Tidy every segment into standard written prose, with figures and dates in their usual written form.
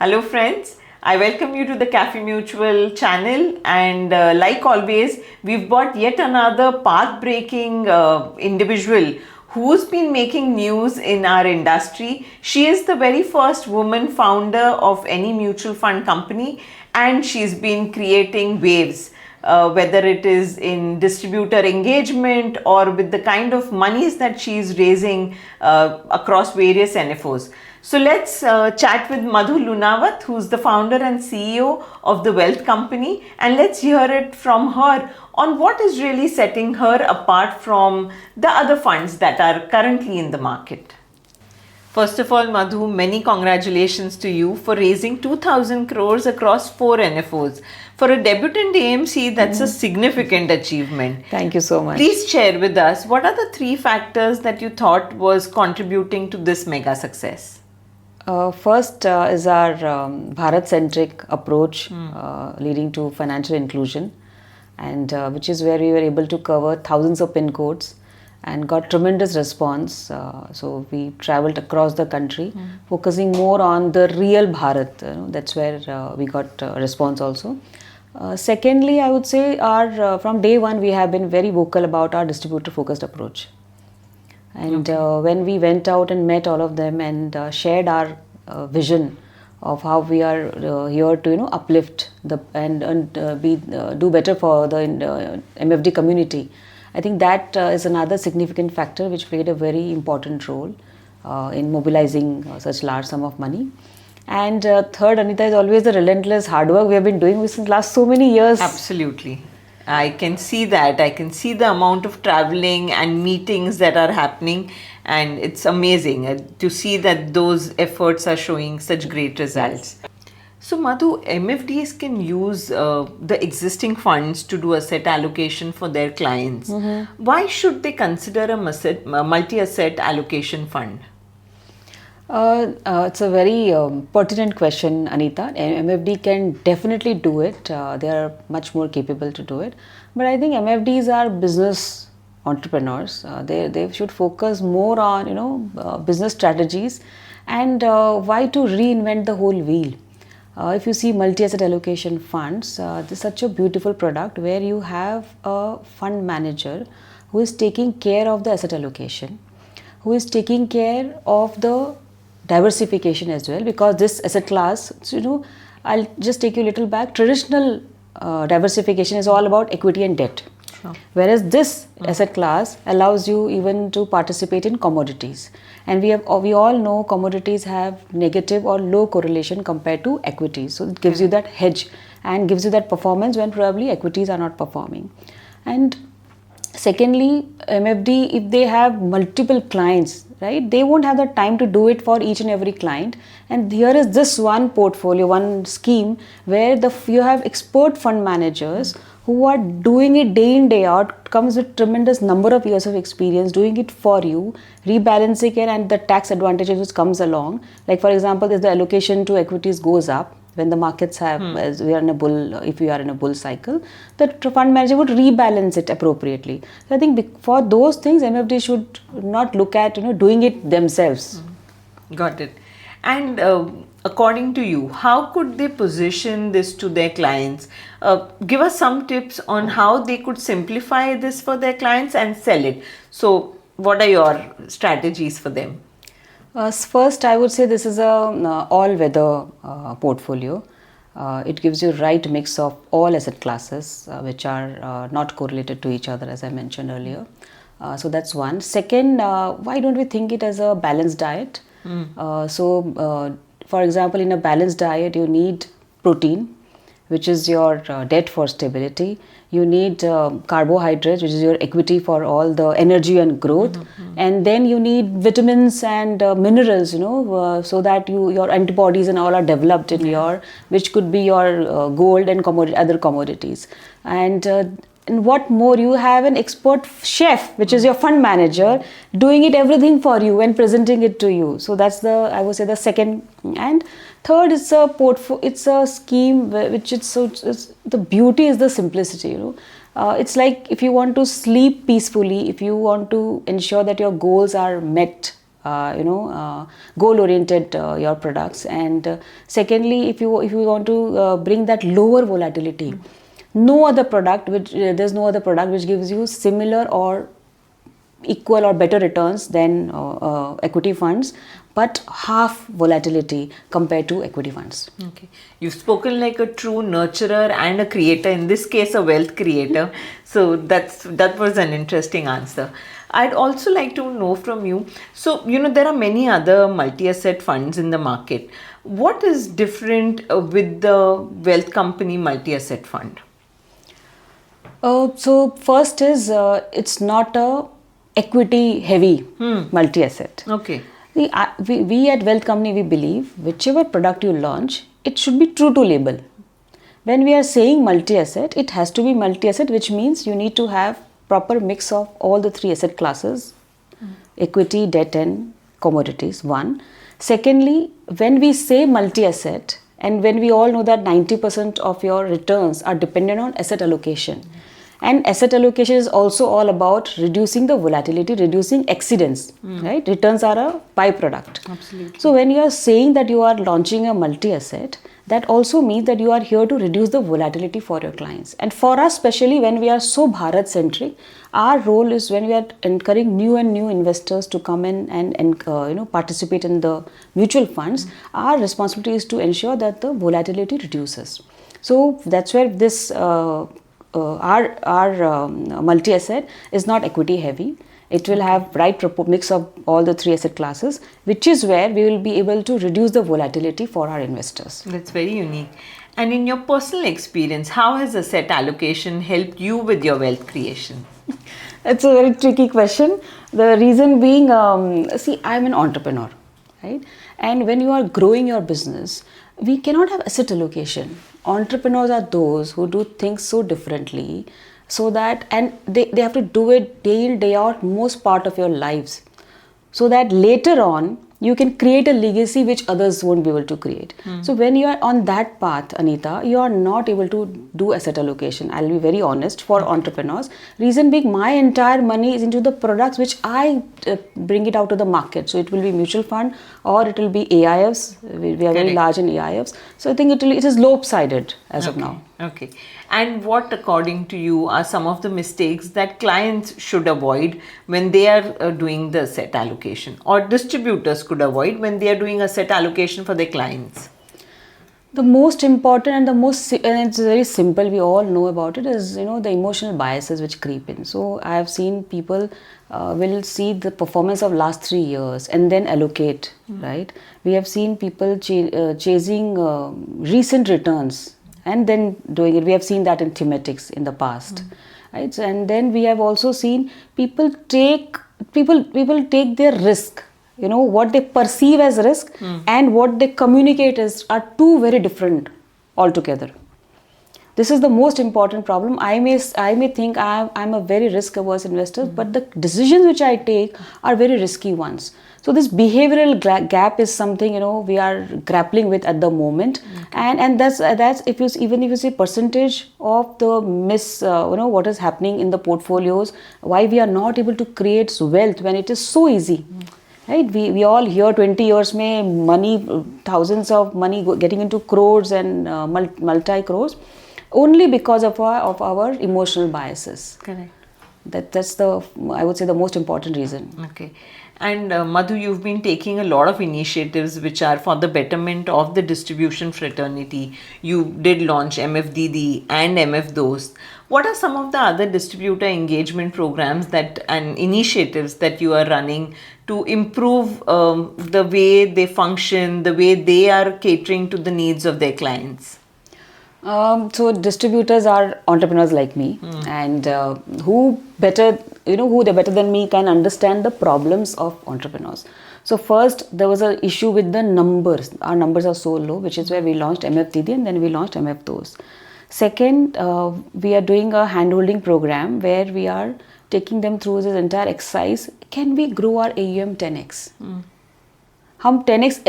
Hello friends, I welcome you to the Cafemutual channel, and like always, we've got yet another path-breaking individual who's been making news in our industry. She is the very first woman founder of any mutual fund company, and she's been creating waves. Whether it is in distributor engagement or with the kind of monies that she's raising across various NFOs. So let's chat with Madhu Lunawat, who's the founder and CEO of the Wealth Company, and let's hear it from her on what is really setting her apart from the other funds that are currently in the market. First of all, Madhu, many congratulations to you for raising 2,000 crores across 4 NFOs. For a debutant AMC, that's a significant achievement. Thank you so much. Please share with us, what are the 3 factors that you thought was contributing to this mega success? First is our Bharat-centric approach leading to financial inclusion, and which is where we were able to cover thousands of pin codes and got tremendous response. So we traveled across the country, focusing more on the real Bharat. That's where we got response also. Secondly, I would say from day one we have been very vocal about our distributor-focused approach. And when we went out and met all of them and shared our vision of how we are here to uplift and do better for the MFD community, I think that is another significant factor which played a very important role in mobilizing such large sum of money. And third, Anita, is always the relentless hard work we have been doing since last so many years. Absolutely. I can see that. I can see the amount of traveling and meetings that are happening, and it's amazing to see that those efforts are showing such great results. So Madhu, MFDs can use the existing funds to do asset allocation for their clients. Why should they consider a multi-asset allocation fund? It's a very pertinent question, Anita. MFD can definitely do it. They are much more capable to do it. But I think MFDs are business entrepreneurs. They should focus more on business strategies and why to reinvent the whole wheel. If you see multi-asset allocation funds, this is such a beautiful product where you have a fund manager who is taking care of the asset allocation, who is taking care of the diversification as well, because this asset class, I'll just take you a little back. Traditional diversification is all about equity and debt. Sure. Whereas this asset class allows you even to participate in commodities, and we all know commodities have negative or low correlation compared to equities, so it gives you that hedge and gives you that performance when probably equities are not performing. And secondly, MFD, if they have multiple clients, right, they won't have the time to do it for each and every client. And here is this one portfolio, one scheme where you have expert fund managers who are doing it day in, day out, comes with tremendous number of years of experience doing it for you, rebalancing it, and the tax advantages which comes along. Like for example, if the allocation to equities goes up, when the markets have, as we are in a bull, if we are in a bull cycle, the fund manager would rebalance it appropriately. So I think for those things, MFD should not look at doing it themselves. Got it. And according to you, how could they position this to their clients? Give us some tips on how they could simplify this for their clients and sell it. So what are your strategies for them? First, I would say this is a all-weather portfolio. It gives you right mix of all asset classes which are not correlated to each other, as I mentioned earlier. So that's one. Second, why don't we think it as a balanced diet? For example, in a balanced diet, you need protein, which is your debt for stability. You need carbohydrates, which is your equity for all the energy and growth. And then you need vitamins and minerals, so that your antibodies and all are developed in which could be your gold and other commodities. And what more, you have an expert chef, which is your fund manager, doing everything for you and presenting it to you. So that's I would say the second. And third, it's a scheme which the beauty is the simplicity. It's like if you want to sleep peacefully, if you want to ensure that your goals are met goal oriented your products, and secondly, if you want to bring that lower volatility, no other product which there's no other product which gives you similar or equal or better returns than equity funds, but half volatility compared to equity funds. Okay, you've spoken like a true nurturer and a creator, in this case a wealth creator. So that was an interesting answer. I'd also like to know from you, so there are many other multi-asset funds in the market. What is different with the wealth company multi-asset fund? So first is it's not a equity heavy multi-asset. Okay. We at Wealth Company, we believe whichever product you launch, it should be true to label. When we are saying multi-asset, it has to be multi-asset, which means you need to have proper mix of all the three asset classes, equity, debt and commodities, one. Secondly, when we say multi-asset, and when we all know that 90% of your returns are dependent on asset allocation. And asset allocation is also all about reducing the volatility, reducing exceedance, right? Returns are a byproduct. Absolutely. So when you are saying that you are launching a multi-asset, that also means that you are here to reduce the volatility for your clients. And for us, especially when we are so Bharat-centric, our role is when we are encouraging new investors to come in and participate in the mutual funds, our responsibility is to ensure that the volatility reduces. So that's where this our multi-asset is not equity heavy. It will have right mix of all the three asset classes, which is where we will be able to reduce the volatility for our investors. That's very unique. And in your personal experience, how has asset allocation helped you with your wealth creation? It's a very tricky question. The reason being, see, I'm an entrepreneur, right? And when you are growing your business, we cannot have asset allocation. Entrepreneurs are those who do things so differently, so that, and they have to do it day in, day out, most part of your lives, so that later on you can create a legacy which others won't be able to create. So when you are on that path, Anita, you are not able to do asset allocation. I'll be very honest, for entrepreneurs. Reason being, my entire money is into the products which I bring it out to the market. So it will be mutual fund or it will be AIFs. We are very large in AIFs. So I think it is lopsided as of now. Okay. And what, according to you, are some of the mistakes that clients should avoid when they are doing the asset allocation, or distributors could avoid when they are doing asset allocation for their clients? The most important and and it's very simple, we all know about it, is the emotional biases which creep in. So I have seen people will see the performance of last 3 years and then allocate, right? We have seen people chasing recent returns and then doing it. We have seen that in thematics in the past, right? So, and then we have also seen people take their risk. What they perceive as risk and what they communicate as are two very different altogether. This is the most important problem. I may think I'm a very risk averse investor, but the decisions which I take are very risky ones. So this behavioral gap is something we are grappling with at the moment, and that's if you see percentage of the what is happening in the portfolios, why we are not able to create wealth when it is so easy. Right? We all hear 20 years mein money, thousands of money getting into crores and multi crores, only because of our emotional biases. Correct. That's I would say the most important reason. Okay. And Madhu, you've been taking a lot of initiatives which are for the betterment of the distribution fraternity. You did launch MFDD and MF Dost. What are some of the other distributor engagement programs and initiatives that you are running to improve the way they function, the way they are catering to the needs of their clients? So distributors are entrepreneurs like me, and who they're better than me can understand the problems of entrepreneurs. So first, there was an issue with the numbers. Our numbers are so low, which is where we launched MFDD and then we launched MF Dost. Second, we are doing a handholding program where we are taking them through this entire exercise. Can we grow our AUM 10x? हम 10x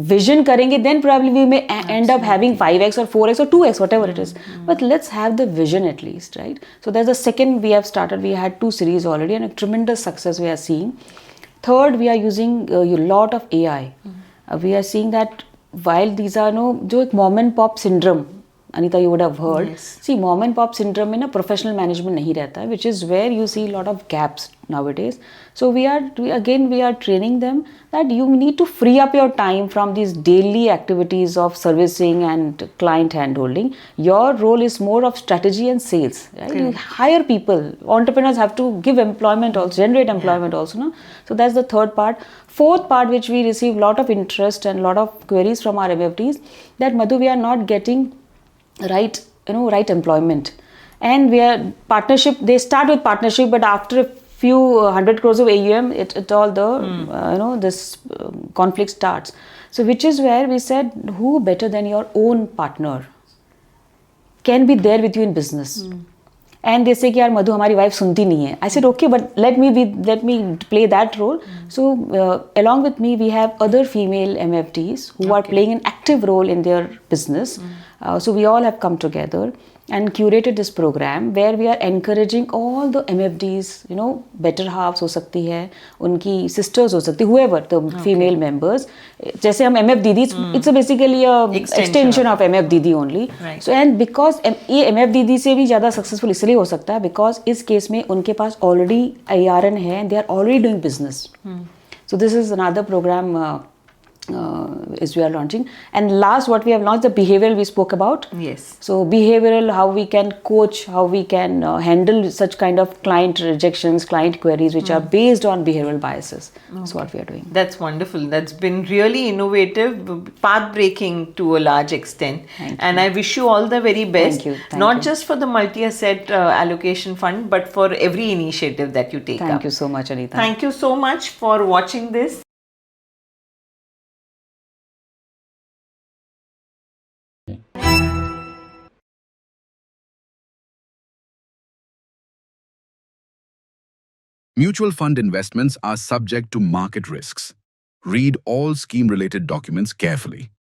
vision करेंगे, then probably we may end up having 5x or 4x or 2x, whatever it is. But let's have the vision at least, right? So that's the second we have started. We had 2 series already and a tremendous success we are seeing. Third, we are using a lot of AI. We are seeing that while these are जो एक mom and pop syndrome, Anita, you would have heard. Yes. See, mom and pop syndrome में ना professional management नहीं रहता है, which is where you see a lot of gaps nowadays. So we are training them that you need to free up your time from these daily activities of servicing and client handholding. Your role is more of strategy and sales. Right? You hire people. Entrepreneurs have to give employment also, generate employment also. No? So that's the third part. Fourth part, which we receive a lot of interest and a lot of queries from our MFDs, that Madhu, we are not getting right employment, and we are partnership. They start with partnership, but after a few 100 crores of AUM, it all the this conflict starts. So which is where we said, who better than your own partner can be there with you in business. And they say कि यार मधु हमारी wife सुनती नहीं है. I said okay, but let me play that role. So along with me we have other female MFDs who are playing an active role in their business. So we all have come together and curated this program where we are encouraging all the MFDs, better halves हो सकती है, उनकी sisters हो सकती है, whoever the female members. जैसे हम MF दीदी, it's basically a extension of MF दीदी only. Right. So and because ये MF दीदी से भी ज़्यादा successful इसलिए हो सकता है because इस केस में उनके पास already ARN है and they are already doing business. So this is another program is we are launching. And last, what we have launched, the behavioral we spoke about. Yes. So behavioral, how we can coach, how we can handle such kind of client rejections, client queries which are based on behavioral biases. That's what we are doing. That's wonderful. That's been really innovative, path breaking to a large extent. And I wish you all the very best. Thank you. Not just for the multi-asset allocation fund, but for every initiative that you take up. Thank you so much, Anita. Thank you so much for watching this. Mutual fund investments are subject to market risks. Read all scheme-related documents carefully.